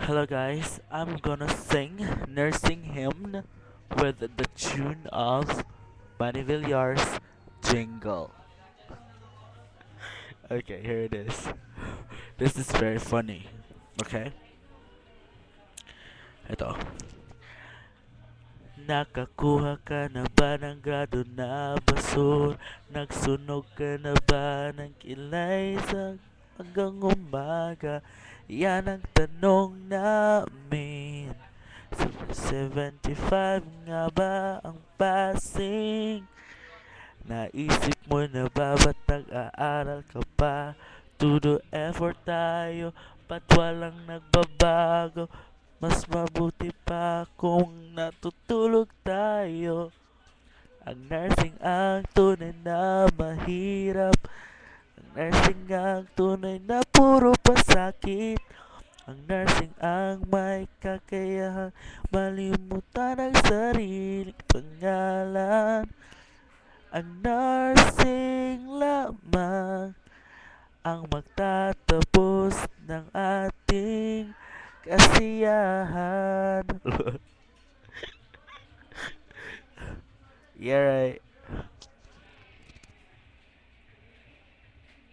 Hello guys, I'm gonna sing Nursing Hymn with the tune of Manny Villar's Jingle. Okay, here it is. This is very funny. Okay? Ito. Nakakuha ka na ba ng grado na basura? Nagsunog ka na ba ng kilay sa hanggang umaga? Yan ang tanong namin. 75 nga ba ang passing? Naisip mo na ba ba't nag-aaral ka pa? Todo effort tayo, ba't walang nagbabago? Mas mabuti pa kung natutulog tayo. Ang nursing ang tunay na mahirap. Ang nursing ang tunay na puro pasakit. Ang nursing ang may kakayahang malimutan ang sariling pangalan. Ang nursing lamang ang magtatapos ng ating kasiyahan. Yeah, right.